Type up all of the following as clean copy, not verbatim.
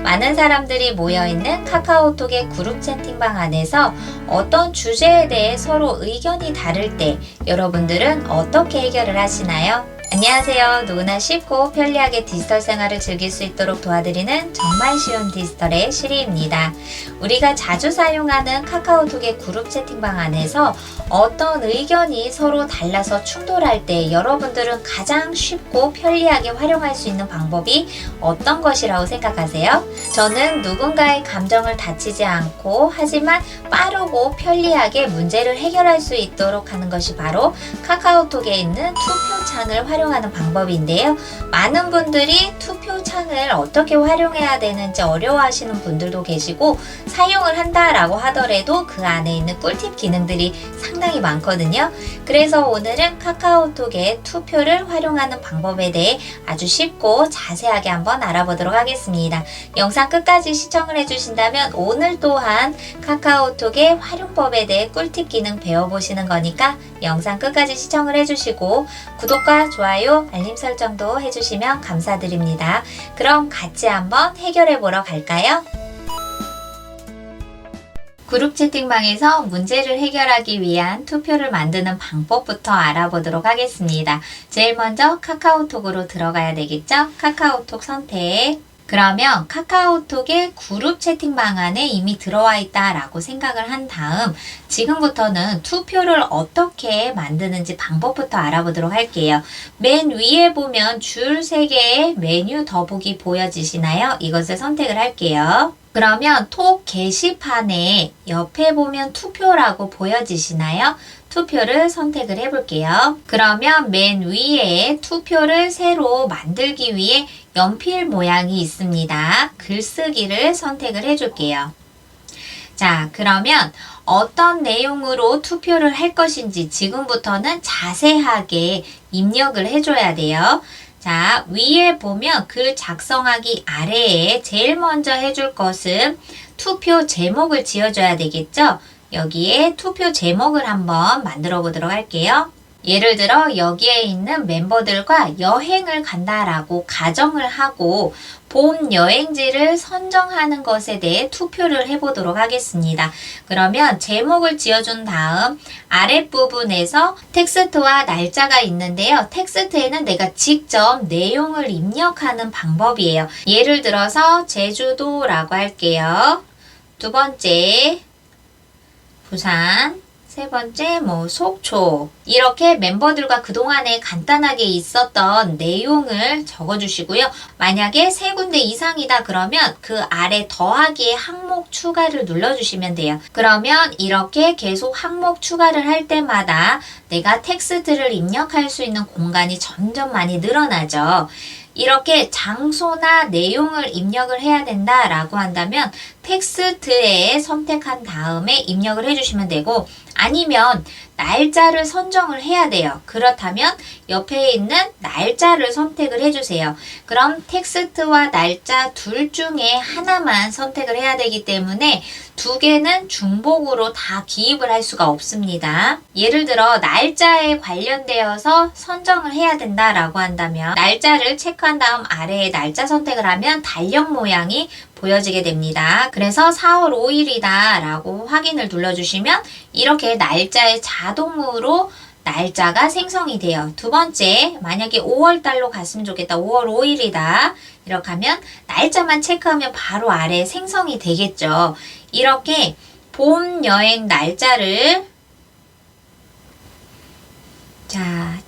많은 사람들이 모여있는 카카오톡의 그룹 채팅방 안에서 어떤 주제에 대해 서로 의견이 다를 때 여러분들은 어떻게 해결을 하시나요? 안녕하세요. 누구나 쉽고 편리하게 디지털 생활을 즐길 수 있도록 도와드리는 정말 쉬운 디지털의 시리입니다. 우리가 자주 사용하는 카카오톡의 그룹 채팅방 안에서 어떤 의견이 서로 달라서 충돌할 때 여러분들은 가장 쉽고 편리하게 활용할 수 있는 방법이 어떤 것이라고 생각하세요? 저는 누군가의 감정을 다치지 않고 하지만 빠르고 편리하게 문제를 해결할 수 있도록 하는 것이 바로 카카오톡에 있는 투표창을 활용하는 방법인데요. 많은 분들이 투표창을 어떻게 활용해야 되는지 어려워하시는 분들도 계시고 사용을 한다라고 하더라도 그 안에 있는 꿀팁 기능들이 상당히 많거든요. 그래서 오늘은 카카오톡의 투표를 활용하는 방법에 대해 아주 쉽고 자세하게 한번 알아보도록 하겠습니다. 영상 끝까지 시청을 해주신다면 오늘 또한 카카오톡의 활용법에 대해 꿀팁 기능 배워보시는 거니까 영상 끝까지 시청을 해주시고 구독과 좋아요, 알림 설정도 해주시면 감사드립니다. 그럼 같이 한번 해결해 보러 갈까요? 그룹 채팅방에서 문제를 해결하기 위한 투표를 만드는 방법부터 알아보도록 하겠습니다. 제일 먼저 카카오톡으로 들어가야 되겠죠? 카카오톡 선택. 그러면 카카오톡의 그룹 채팅방 안에 이미 들어와 있다라고 생각을 한 다음 지금부터는 투표를 어떻게 만드는지 방법부터 알아보도록 할게요. 맨 위에 보면 줄 3개의 메뉴 더보기 보여지시나요? 이것을 선택을 할게요. 그러면 톡 게시판에 옆에 보면 투표라고 보여지시나요? 투표를 선택을 해볼게요. 그러면 맨 위에 투표를 새로 만들기 위해 연필 모양이 있습니다. 글쓰기를 선택을 해줄게요. 자, 그러면 어떤 내용으로 투표를 할 것인지 지금부터는 자세하게 입력을 해줘야 돼요. 자, 위에 보면 글 작성하기 아래에 제일 먼저 해줄 것은 투표 제목을 지어줘야 되겠죠? 여기에 투표 제목을 한번 만들어 보도록 할게요. 예를 들어 여기에 있는 멤버들과 여행을 간다라고 가정을 하고 봄 여행지를 선정하는 것에 대해 투표를 해보도록 하겠습니다. 그러면 제목을 지어준 다음 아랫부분에서 텍스트와 날짜가 있는데요. 텍스트에는 내가 직접 내용을 입력하는 방법이에요. 예를 들어서 제주도라고 할게요. 두 번째 부산, 세 번째 속초. 이렇게 멤버들과 그동안에 간단하게 있었던 내용을 적어주시고요. 만약에 3군데 이상이다 그러면 그 아래 더하기의 항목 추가를 눌러주시면 돼요. 그러면 이렇게 계속 항목 추가를 할 때마다 내가 텍스트를 입력할 수 있는 공간이 점점 많이 늘어나죠. 이렇게 장소나 내용을 입력을 해야 된다라고 한다면 텍스트에 선택한 다음에 입력을 해주시면 되고 아니면 날짜를 선정을 해야 돼요. 그렇다면 옆에 있는 날짜를 선택을 해주세요. 그럼 텍스트와 날짜 둘 중에 하나만 선택을 해야 되기 때문에 2개는 중복으로 다 기입을 할 수가 없습니다. 예를 들어 날짜에 관련되어서 선정을 해야 된다라고 한다면 날짜를 체크한 다음 아래에 날짜 선택을 하면 달력 모양이 보여지게 됩니다. 그래서 4월 5일이다 라고 확인을 눌러주시면 이렇게 날짜에 자동으로 날짜가 생성이 돼요. 두 번째, 만약에 5월달로 갔으면 좋겠다. 5월 5일이다. 이렇게 하면 날짜만 체크하면 바로 아래에 생성이 되겠죠. 이렇게 봄 여행 날짜를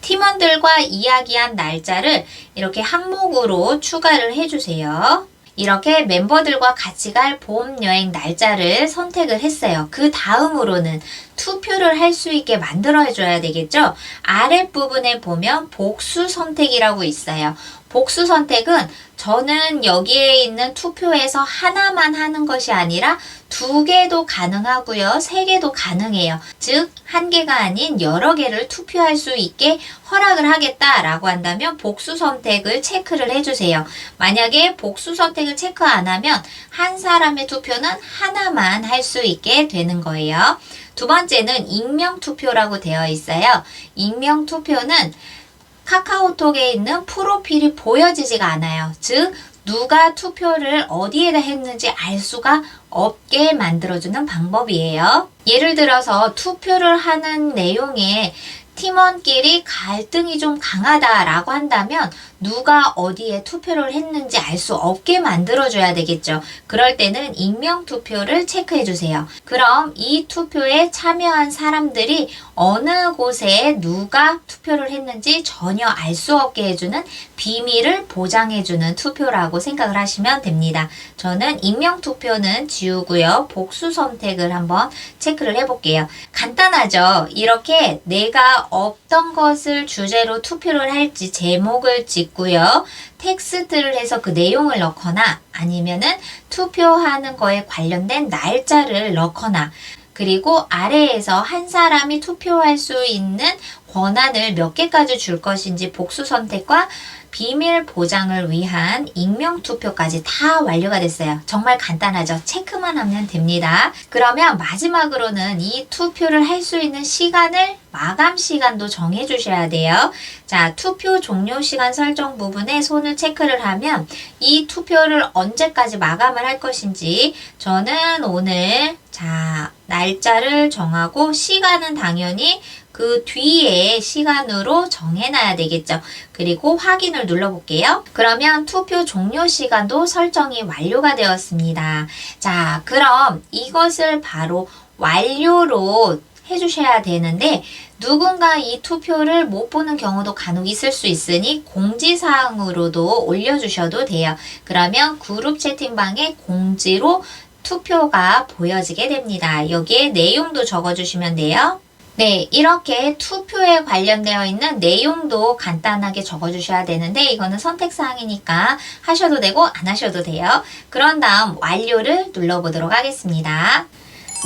팀원들과 이야기한 날짜를 이렇게 항목으로 추가를 해주세요. 이렇게 멤버들과 같이 갈 봄 여행 날짜를 선택을 했어요. 그 다음으로는 투표를 할 수 있게 만들어줘야 되겠죠? 아랫부분에 보면 복수 선택이라고 있어요. 복수 선택은 저는 여기에 있는 투표에서 하나만 하는 것이 아니라 2개도 가능하고요. 3개도 가능해요. 즉, 1개가 아닌 여러 개를 투표할 수 있게 허락을 하겠다라고 한다면 복수 선택을 체크를 해주세요. 만약에 복수 선택을 체크 안 하면 한 사람의 투표는 하나만 할 수 있게 되는 거예요. 두 번째는 익명 투표라고 되어 있어요. 익명 투표는 카카오톡에 있는 프로필이 보여지지가 않아요. 즉 누가 투표를 어디에다 했는지 알 수가 없게 만들어주는 방법이에요. 예를 들어서 투표를 하는 내용에 팀원끼리 갈등이 좀 강하다라고 한다면 누가 어디에 투표를 했는지 알 수 없게 만들어줘야 되겠죠. 그럴 때는 익명 투표를 체크해 주세요. 그럼 이 투표에 참여한 사람들이 어느 곳에 누가 투표를 했는지 전혀 알 수 없게 해주는 비밀을 보장해주는 투표라고 생각을 하시면 됩니다. 저는 익명 투표는 지우고요. 복수 선택을 한번 체크를 해볼게요. 간단하죠? 이렇게 내가 어떤 것을 주제로 투표를 할지 제목을 짓고요. 텍스트를 해서 그 내용을 넣거나 아니면은 투표하는 거에 관련된 날짜를 넣거나 그리고 아래에서 한 사람이 투표할 수 있는 권한을 몇 개까지 줄 것인지 복수 선택과 비밀 보장을 위한 익명 투표까지 다 완료가 됐어요. 정말 간단하죠? 체크만 하면 됩니다. 그러면 마지막으로는 이 투표를 할 수 있는 시간을 마감 시간도 정해 주셔야 돼요. 자, 투표 종료 시간 설정 부분에 손을 체크를 하면 이 투표를 언제까지 마감을 할 것인지 저는 오늘 날짜를 정하고 시간은 당연히 그 뒤에 시간으로 정해놔야 되겠죠. 그리고 확인을 눌러볼게요. 그러면 투표 종료 시간도 설정이 완료가 되었습니다. 자, 그럼 이것을 바로 완료로 해주셔야 되는데 누군가 이 투표를 못 보는 경우도 간혹 있을 수 있으니 공지사항으로도 올려주셔도 돼요. 그러면 그룹 채팅방에 공지로 투표가 보여지게 됩니다. 여기에 내용도 적어주시면 돼요. 네, 이렇게 투표에 관련되어 있는 내용도 간단하게 적어주셔야 되는데 이거는 선택사항이니까 하셔도 되고 안 하셔도 돼요. 그런 다음 완료를 눌러보도록 하겠습니다.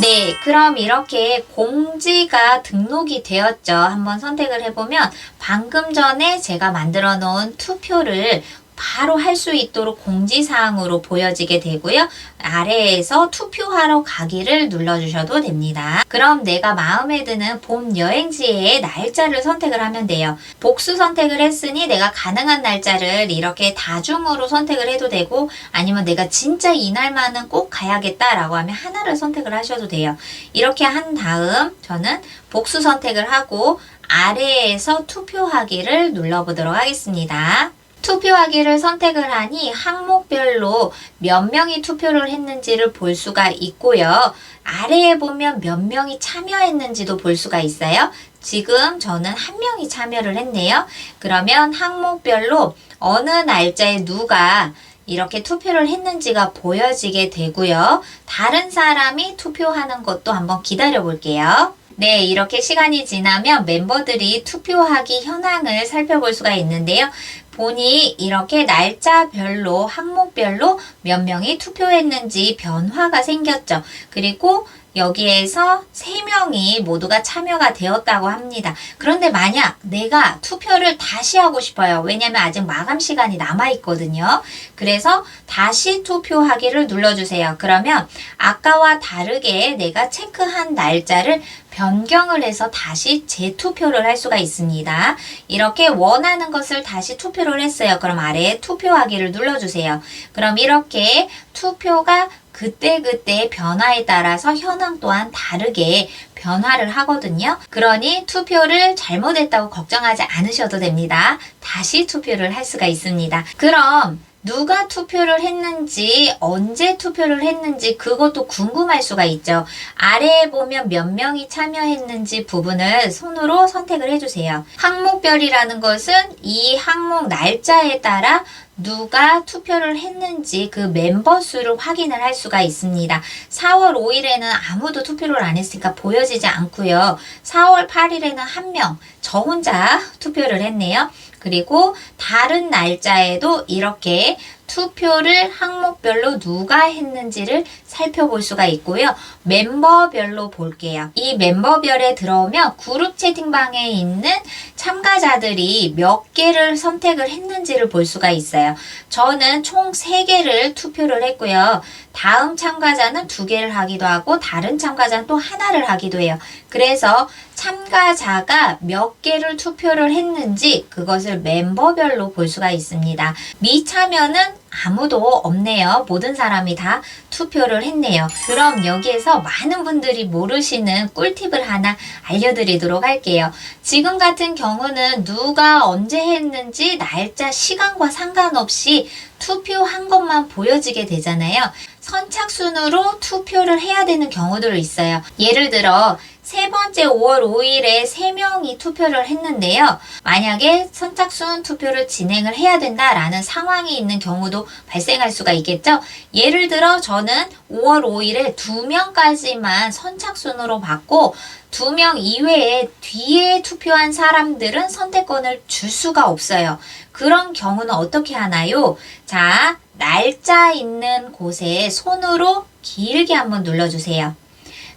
네, 그럼 이렇게 공지가 등록이 되었죠. 한번 선택을 해보면 방금 전에 제가 만들어 놓은 투표를 바로 할 수 있도록 공지사항으로 보여지게 되고요. 아래에서 투표하러 가기를 눌러주셔도 됩니다. 그럼 내가 마음에 드는 봄 여행지의 날짜를 선택을 하면 돼요. 복수 선택을 했으니 내가 가능한 날짜를 이렇게 다중으로 선택을 해도 되고 아니면 내가 진짜 이날만은 꼭 가야겠다라고 하면 하나를 선택을 하셔도 돼요. 이렇게 한 다음 저는 복수 선택을 하고 아래에서 투표하기를 눌러보도록 하겠습니다. 투표하기를 선택을 하니 항목별로 몇 명이 투표를 했는지를 볼 수가 있고요. 아래에 보면 몇 명이 참여했는지도 볼 수가 있어요. 지금 저는 한 명이 참여를 했네요. 그러면 항목별로 어느 날짜에 누가 이렇게 투표를 했는지가 보여지게 되고요. 다른 사람이 투표하는 것도 한번 기다려 볼게요. 네, 이렇게 시간이 지나면 멤버들이 투표하기 현황을 살펴볼 수가 있는데요. 보니 이렇게 날짜별로 항목별로 몇 명이 투표했는지 변화가 생겼죠. 그리고 여기에서 3명이 모두가 참여가 되었다고 합니다. 그런데 만약 내가 투표를 다시 하고 싶어요. 왜냐면 아직 마감 시간이 남아있거든요. 그래서 다시 투표하기를 눌러주세요. 그러면 아까와 다르게 내가 체크한 날짜를 변경을 해서 다시 재투표를 할 수가 있습니다. 이렇게 원하는 것을 다시 투표를 했어요. 그럼 아래에 투표하기를 눌러주세요. 그럼 이렇게 투표가 그때그때 변화에 따라서 현황 또한 다르게 변화를 하거든요. 그러니 투표를 잘못했다고 걱정하지 않으셔도 됩니다. 다시 투표를 할 수가 있습니다. 그럼 누가 투표를 했는지 언제 투표를 했는지 그것도 궁금할 수가 있죠. 아래에 보면 몇 명이 참여했는지 부분을 손으로 선택을 해주세요. 항목별이라는 것은 이 항목 날짜에 따라 누가 투표를 했는지 그 멤버 수를 확인을 할 수가 있습니다. 4월 5일에는 아무도 투표를 안 했으니까 보여지지 않고요. 4월 8일에는 한 명, 저 혼자 투표를 했네요. 그리고 다른 날짜에도 이렇게 투표를 항목별로 누가 했는지를 살펴볼 수가 있고요. 멤버별로 볼게요. 이 멤버별에 들어오면 그룹 채팅방에 있는 참가자들이 몇 개를 선택을 했는지를 볼 수가 있어요. 저는 총 3개를 투표를 했고요. 다음 참가자는 2개를 하기도 하고 다른 참가자는 또 하나를 하기도 해요. 그래서 참가자가 몇 개를 투표를 했는지 그것을 멤버별로 볼 수가 있습니다. 미참여는 아무도 없네요. 모든 사람이 다 투표를 했네요. 그럼 여기에서 많은 분들이 모르시는 꿀팁을 하나 알려드리도록 할게요. 지금 같은 경우는 누가 언제 했는지 날짜, 시간과 상관없이 투표한 것만 보여지게 되잖아요. 선착순으로 투표를 해야 되는 경우도 있어요. 예를 들어 세 번째 5월 5일에 3명이 투표를 했는데요. 만약에 선착순 투표를 진행을 해야 된다라는 상황이 있는 경우도 발생할 수가 있겠죠. 예를 들어 저는 5월 5일에 2명까지만 선착순으로 받고 2명 이외에 뒤에 투표한 사람들은 선택권을 줄 수가 없어요. 그런 경우는 어떻게 하나요? 자, 날짜 있는 곳에 손으로 길게 한번 눌러주세요.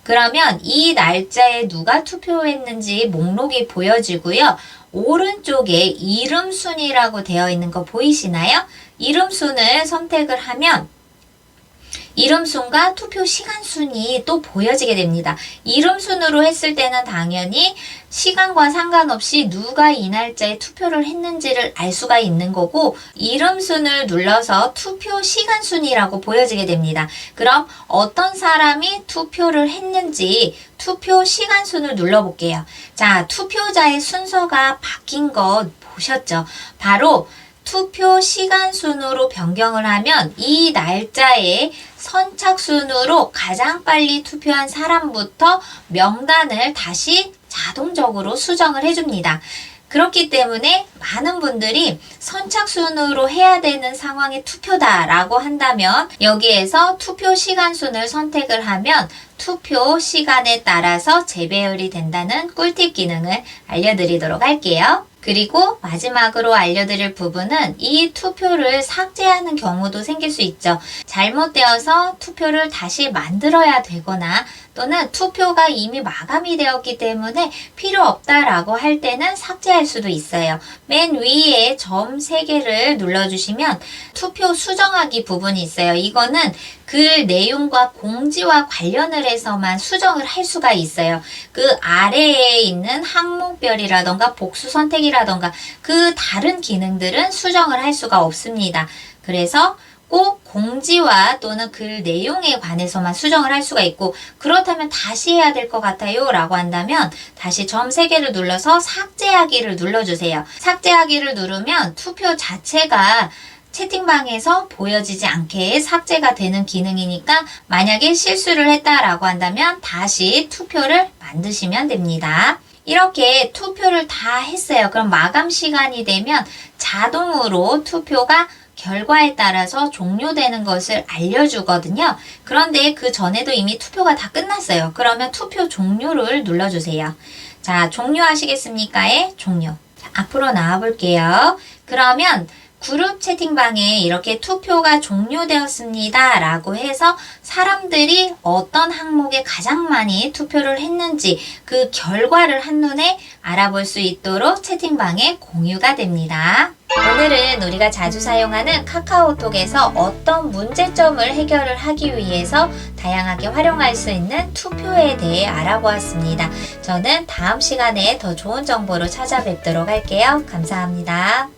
그러면 이 날짜에 누가 투표했는지 목록이 보여지고요. 오른쪽에 이름 순이라고 되어 있는 거 보이시나요? 이름 순을 선택을 하면 이름 순과 투표 시간 순이 또 보여지게 됩니다. 이름 순으로 했을 때는 당연히 시간과 상관없이 누가 이 날짜에 투표를 했는지를 알 수가 있는 거고 이름 순을 눌러서 투표 시간 순이라고 보여지게 됩니다. 그럼 어떤 사람이 투표를 했는지 투표 시간 순을 눌러볼게요. 자, 투표자의 순서가 바뀐 거 보셨죠? 바로 투표 시간 순으로 변경을 하면 이 날짜에 선착순으로 가장 빨리 투표한 사람부터 명단을 다시 자동적으로 수정을 해줍니다. 그렇기 때문에 많은 분들이 선착순으로 해야 되는 상황의 투표다라고 한다면 여기에서 투표 시간 순을 선택을 하면 투표 시간에 따라서 재배열이 된다는 꿀팁 기능을 알려드리도록 할게요. 그리고 마지막으로 알려드릴 부분은 이 투표를 삭제하는 경우도 생길 수 있죠. 잘못되어서 투표를 다시 만들어야 되거나 또는 투표가 이미 마감이 되었기 때문에 필요 없다라고 할 때는 삭제할 수도 있어요. 맨 위에 점 3개를 눌러주시면 투표 수정하기 부분이 있어요. 이거는 글 내용과 공지와 관련을 해서만 수정을 할 수가 있어요. 그 아래에 있는 항목별이라던가 복수 선택이라던가 그 다른 기능들은 수정을 할 수가 없습니다. 그래서 꼭 공지와 또는 글 내용에 관해서만 수정을 할 수가 있고 그렇다면 다시 해야 될 것 같아요 라고 한다면 다시 점 3개를 눌러서 삭제하기를 눌러주세요. 삭제하기를 누르면 투표 자체가 채팅방에서 보여지지 않게 삭제가 되는 기능이니까 만약에 실수를 했다라고 한다면 다시 투표를 만드시면 됩니다. 이렇게 투표를 다 했어요. 그럼 마감 시간이 되면 자동으로 투표가 결과에 따라서 종료되는 것을 알려주거든요. 그런데 그 전에도 이미 투표가 다 끝났어요. 그러면 투표 종료를 눌러주세요. 자, 종료하시겠습니까?에 종료. 자, 앞으로 나와 볼게요. 그러면 그룹 채팅방에 이렇게 투표가 종료되었습니다 라고 해서 사람들이 어떤 항목에 가장 많이 투표를 했는지 그 결과를 한눈에 알아볼 수 있도록 채팅방에 공유가 됩니다. 오늘은 우리가 자주 사용하는 카카오톡에서 어떤 문제점을 해결을 하기 위해서 다양하게 활용할 수 있는 투표에 대해 알아보았습니다. 저는 다음 시간에 더 좋은 정보로 찾아뵙도록 할게요. 감사합니다.